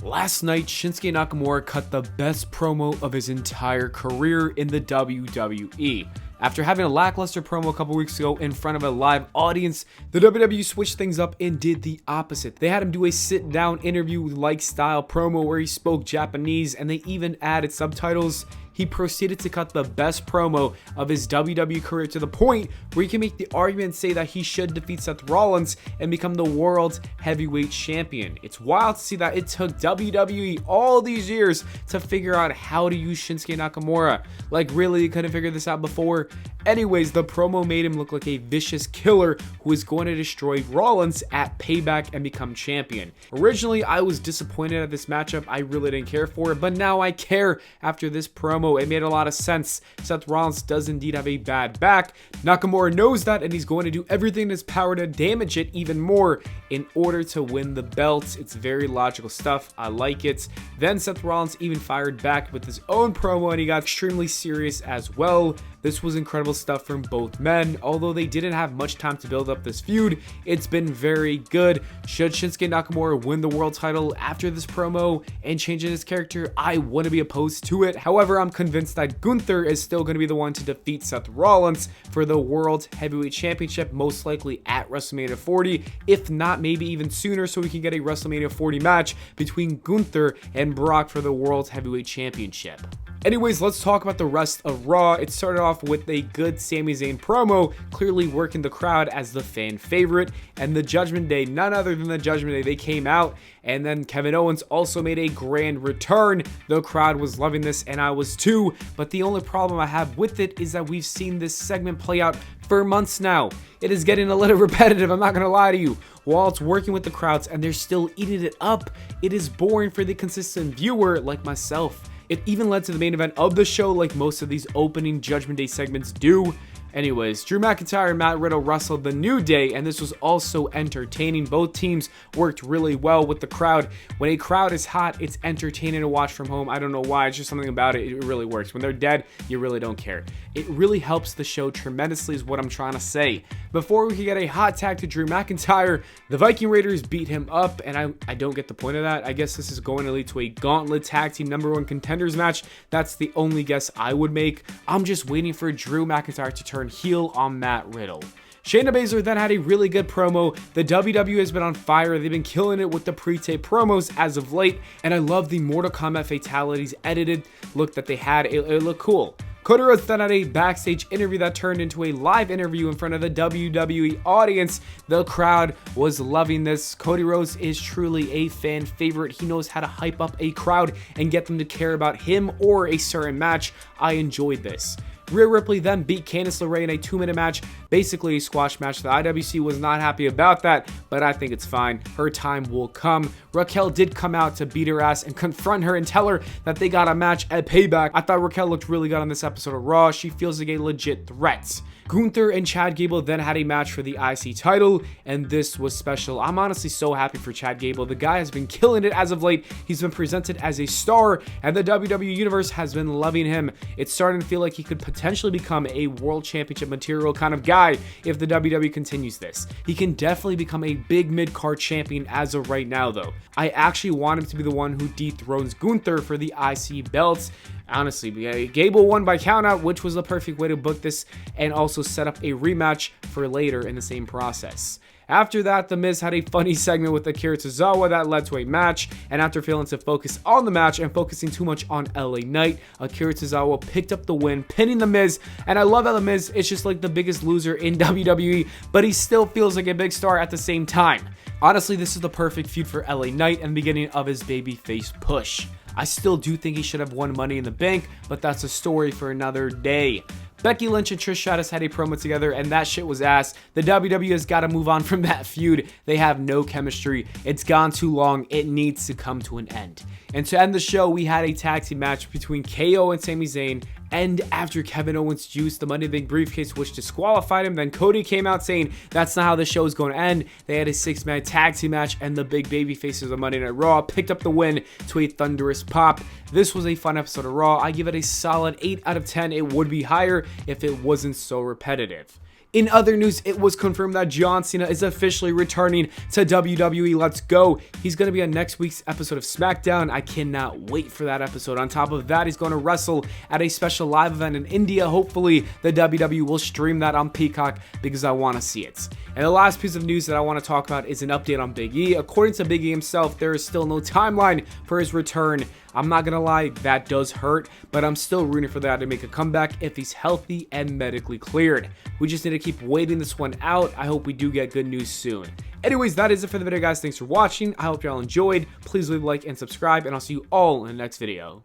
Last night, Shinsuke Nakamura cut the best promo of his entire career in the WWE. After having a lackluster promo a couple weeks ago in front of a live audience, the WWE switched things up and did the opposite. They had him do a sit-down interview-like style promo where he spoke Japanese, and they even added subtitles. He proceeded to cut the best promo of his WWE career to the point where you can make the argument and say that he should defeat Seth Rollins and become the world's heavyweight champion. It's wild to see that it took WWE all these years to figure out how to use Shinsuke Nakamura. Like, really, you couldn't figure this out before? Anyways, the promo made him look like a vicious killer who is going to destroy Rollins at Payback and become champion. Originally, I was disappointed at this matchup. I really didn't care for it, but now I care after this promo. It made a lot of sense. Seth Rollins does indeed have a bad back. Nakamura knows that, and he's going to do everything in his power to damage it even more in order to win the belt. It's very logical stuff. I like it. Then Seth Rollins even fired back with his own promo, and he got extremely serious as well. This was incredible stuff from both men. Although they didn't have much time to build up this feud, it's been very good. Should Shinsuke Nakamura win the world title after this promo and changing his character? I wouldn't be opposed to it. However, I'm convinced that Gunther is still going to be the one to defeat Seth Rollins for the World Heavyweight Championship, most likely at WrestleMania 40, if not maybe even sooner, so we can get a WrestleMania 40 match between Gunther and Brock for the World Heavyweight Championship. Anyways, let's talk about the rest of Raw. It started off with a good Sami Zayn promo, clearly working the crowd as the fan favorite, and the Judgment Day, none other than the Judgment Day, they came out, and then Kevin Owens also made a grand return. The crowd was loving this, and I was too, but the only problem I have with it is that we've seen this segment play out for months now. It is getting a little repetitive, I'm not gonna lie to you. While it's working with the crowds and they're still eating it up, it is boring for the consistent viewer like myself. It even led to the main event of the show like most of these opening Judgment Day segments do. Anyways, Drew McIntyre and Matt Riddle wrestled the New Day, and this was also entertaining. Both teams worked really well with the crowd. When a crowd is hot, it's entertaining to watch from home. I don't know why, it's just something about it. It really works. When they're dead, you really don't care. It really helps the show tremendously is what I'm trying to say. Before we could get a hot tag to Drew McIntyre, the Viking Raiders beat him up, and I don't get the point of that. I guess this is going to lead to a gauntlet tag team #1 contenders match. That's the only guess I would make. I'm just waiting for Drew McIntyre to turn heel on Matt Riddle. Shayna Baszler then had a really good promo. The WWE has been on fire. They've been killing it with the pre-tape promos as of late, and I love the Mortal Kombat fatalities edited look that they had. It looked cool. Cody Rhodes then had a backstage interview that turned into a live interview in front of the WWE audience. The crowd was loving this. Cody Rhodes is truly a fan favorite. He knows how to hype up a crowd and get them to care about him or a certain match. I enjoyed this. Rhea Ripley then beat Candice LeRae in a 2-minute match, basically a squash match. The IWC was not happy about that, but I think it's fine. Her time will come. Raquel did come out to beat her ass and confront her and tell her that they got a match at Payback. I thought Raquel looked really good on this episode of Raw. She feels like a legit threat. Gunther and Chad Gable then had a match for the IC title, and this was special. I'm honestly so happy for Chad Gable. The guy has been killing it as of late. He's been presented as a star, and the WWE Universe has been loving him. It's starting to feel like he could potentially become a world championship material kind of guy if the WWE continues this. He can definitely become a big mid-card champion as of right now, though. I actually want him to be the one who dethrones Gunther for the IC belts. Honestly, Gable won by countout, which was the perfect way to book this and also set up a rematch for later in the same process. After that, The Miz had a funny segment with Akira Tozawa that led to a match, and after failing to focus on the match and focusing too much on LA Knight, Akira Tozawa picked up the win, pinning The Miz, and I love how The Miz is just like the biggest loser in WWE, but he still feels like a big star at the same time. Honestly, this is the perfect feud for LA Knight and the beginning of his babyface push. I still do think he should have won Money in the Bank, but that's a story for another day. Becky Lynch and Trish Stratus had a promo together, and that shit was ass. The WWE has got to move on from that feud. They have no chemistry. It's gone too long. It needs to come to an end. And to end the show, we had a tag team match between KO and Sami Zayn. And after Kevin Owens used the Money in the Bank briefcase, which disqualified him, then Cody came out saying that's not how the show is going to end. They had a 6-man tag team match, and the big baby faces of Monday Night Raw picked up the win to a thunderous pop. This was a fun episode of Raw. I give it a solid 8 out of 10. It would be higher if it wasn't so repetitive. In other news, it was confirmed that John Cena is officially returning to WWE. Let's go. He's going to be on next week's episode of SmackDown. I cannot wait for that episode. On top of that, he's going to wrestle at a special live event in India. Hopefully, the WWE will stream that on Peacock because I want to see it. And the last piece of news that I want to talk about is an update on Big E. According to Big E himself, there is still no timeline for his return. I'm not gonna lie, that does hurt, but I'm still rooting for that to make a comeback if he's healthy and medically cleared. We just need to keep waiting this one out. I hope we do get good news soon. Anyways, that is it for the video, guys. Thanks for watching. I hope y'all enjoyed. Please leave a like and subscribe, and I'll see you all in the next video.